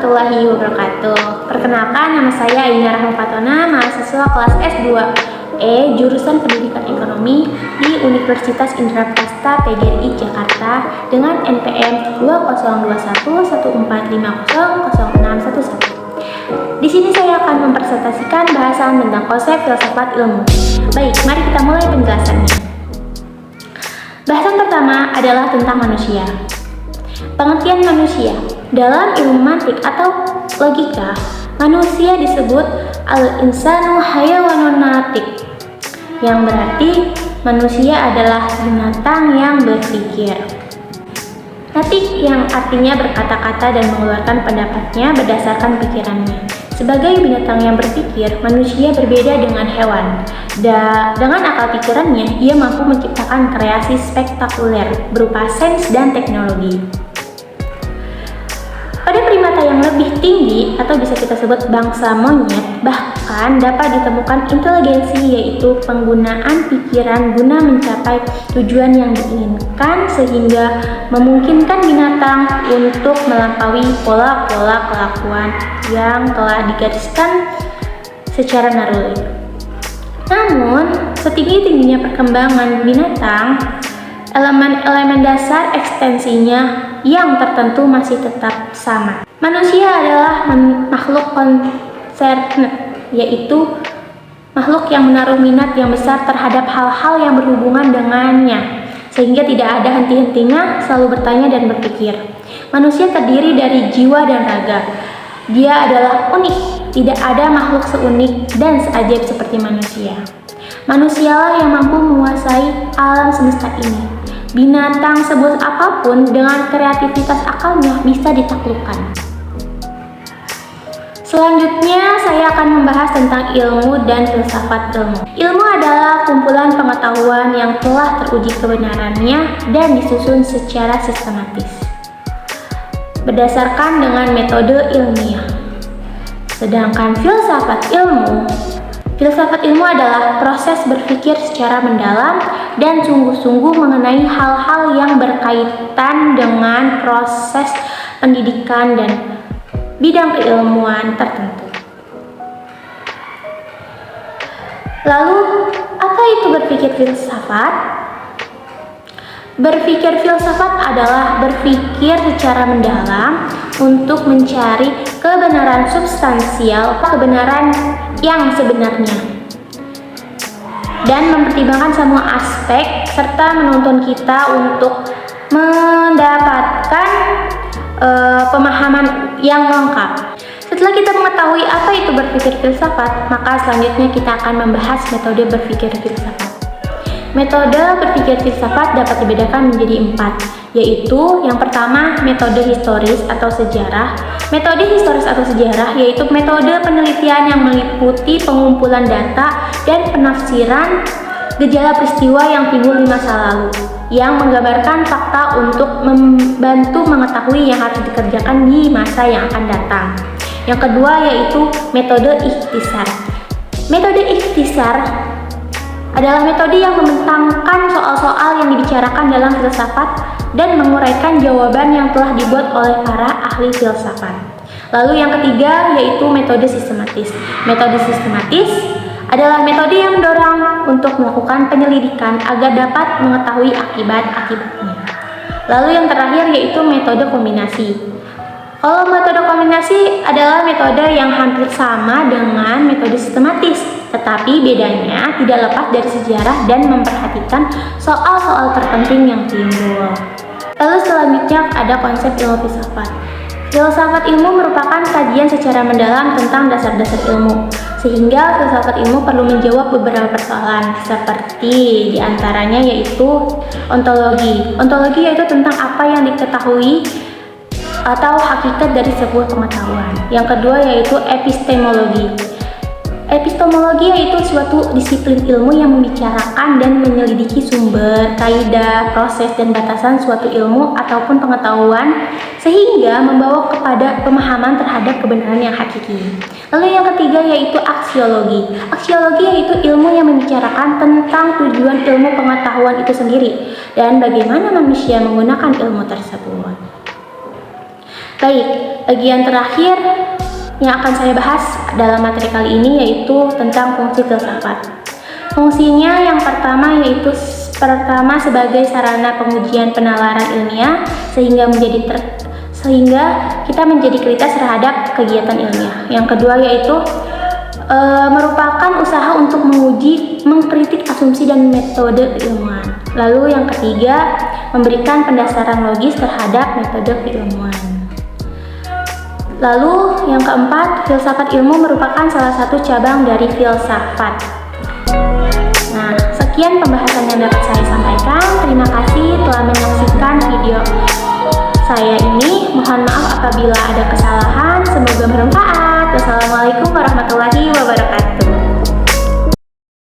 warahmatullahi wabarakatuh. Perkenalkan, nama saya Aina Rahma Fatona, mahasiswa kelas S2E jurusan Pendidikan Ekonomi di Universitas Indraprasta PGRI Jakarta dengan NPM 202114500611. Di sini saya akan mempresentasikan bahasan tentang konsep filsafat ilmu. Baik, mari kita mulai penjelasannya. Bahasan pertama adalah tentang manusia. Pengertian manusia dalam ilmu mantik atau logika, manusia disebut al-insanu hayawanun natik, yang berarti manusia adalah binatang yang berpikir. Natik yang artinya berkata-kata dan mengeluarkan pendapatnya berdasarkan pikirannya. Sebagai binatang yang berpikir, manusia berbeda dengan hewan. Dengan akal pikirannya, ia mampu menciptakan kreasi spektakuler berupa sains dan teknologi. Pada primata yang lebih tinggi atau bisa kita sebut bangsa monyet, bahkan dapat ditemukan inteligensi, yaitu penggunaan pikiran guna mencapai tujuan yang diinginkan sehingga memungkinkan binatang untuk melampaui pola-pola kelakuan yang telah digariskan secara naluri. Namun, setinggi-tingginya perkembangan binatang, elemen-elemen dasar ekstensinya yang tertentu masih tetap sama. Manusia adalah makhluk concerned, yaitu makhluk yang menaruh minat yang besar terhadap hal-hal yang berhubungan dengannya, sehingga tidak ada henti-hentinya selalu bertanya dan berpikir. Manusia terdiri dari jiwa dan raga. Dia adalah unik, tidak ada makhluk seunik dan seajaib seperti manusia. Manusialah yang mampu menguasai alam semesta ini. Binatang sebut apapun dengan kreativitas akalnya bisa ditaklukkan. Selanjutnya saya akan membahas tentang ilmu dan filsafat ilmu. Ilmu adalah kumpulan pengetahuan yang telah teruji kebenarannya dan disusun secara sistematis berdasarkan dengan metode ilmiah. Sedangkan filsafat ilmu adalah proses berpikir secara mendalam dan sungguh-sungguh mengenai hal-hal yang berkaitan dengan proses pendidikan dan bidang keilmuan tertentu. Lalu, apa itu berpikir filsafat? Berpikir filsafat adalah berpikir secara mendalam untuk mencari kebenaran substansial, kebenaran yang sebenarnya, dan mempertimbangkan semua aspek serta menuntun kita untuk mendapatkan pemahaman yang lengkap. Setelah kita mengetahui apa itu berpikir filsafat, maka selanjutnya kita akan membahas metode berpikir filsafat. Metode berpikir filsafat dapat dibedakan menjadi 4, yaitu yang pertama metode historis atau sejarah. Metode historis atau sejarah yaitu metode penelitian yang meliputi pengumpulan data dan penafsiran gejala peristiwa yang timbul di masa lalu, yang menggambarkan fakta untuk membantu mengetahui yang harus dikerjakan di masa yang akan datang. Yang kedua yaitu metode ikhtisar. Metode ikhtisar adalah metode yang membentangkan soal-soal yang dibicarakan dalam filsafat dan menguraikan jawaban yang telah dibuat oleh para ahli filsafat. Lalu yang ketiga yaitu metode sistematis. Metode sistematis adalah metode yang mendorong untuk melakukan penyelidikan agar dapat mengetahui akibat-akibatnya. Lalu yang terakhir yaitu metode kombinasi. Kalau metode kombinasi adalah metode yang hampir sama dengan metode sistematis, tetapi bedanya tidak lepas dari sejarah dan memperhatikan soal-soal terpenting yang timbul. Lalu selanjutnya ada konsep ilmu filsafat. Filsafat ilmu merupakan kajian secara mendalam tentang dasar-dasar ilmu, sehingga filsafat ilmu perlu menjawab beberapa persoalan, seperti diantaranya yaitu ontologi. Ontologi yaitu tentang apa yang diketahui atau hakikat dari sebuah pengetahuan. Yang kedua yaitu epistemologi. Epistemologi yaitu suatu disiplin ilmu yang membicarakan dan menyelidiki sumber, kaidah, proses, dan batasan suatu ilmu ataupun pengetahuan sehingga membawa kepada pemahaman terhadap kebenaran yang hakiki. Lalu yang ketiga yaitu aksiologi. Aksiologi yaitu ilmu yang membicarakan tentang tujuan ilmu pengetahuan itu sendiri dan bagaimana manusia menggunakan ilmu tersebut. Baik, bagian terakhir yang akan saya bahas dalam materi kali ini yaitu tentang fungsi filsafat. Fungsinya yang pertama yaitu sebagai sarana pengujian penalaran ilmiah sehingga kita menjadi kritis terhadap kegiatan ilmiah. Yang kedua yaitu merupakan usaha untuk menguji, mengkritik asumsi dan metode ilmuwan. Lalu yang ketiga, memberikan pendasaran logis terhadap metode keilmuan. Lalu yang keempat, filsafat ilmu merupakan salah satu cabang dari filsafat. Nah, sekian pembahasan yang dapat saya sampaikan. Terima kasih telah menyaksikan video saya ini. Mohon maaf apabila ada kesalahan. Semoga bermanfaat. Wassalamualaikum warahmatullahi wabarakatuh.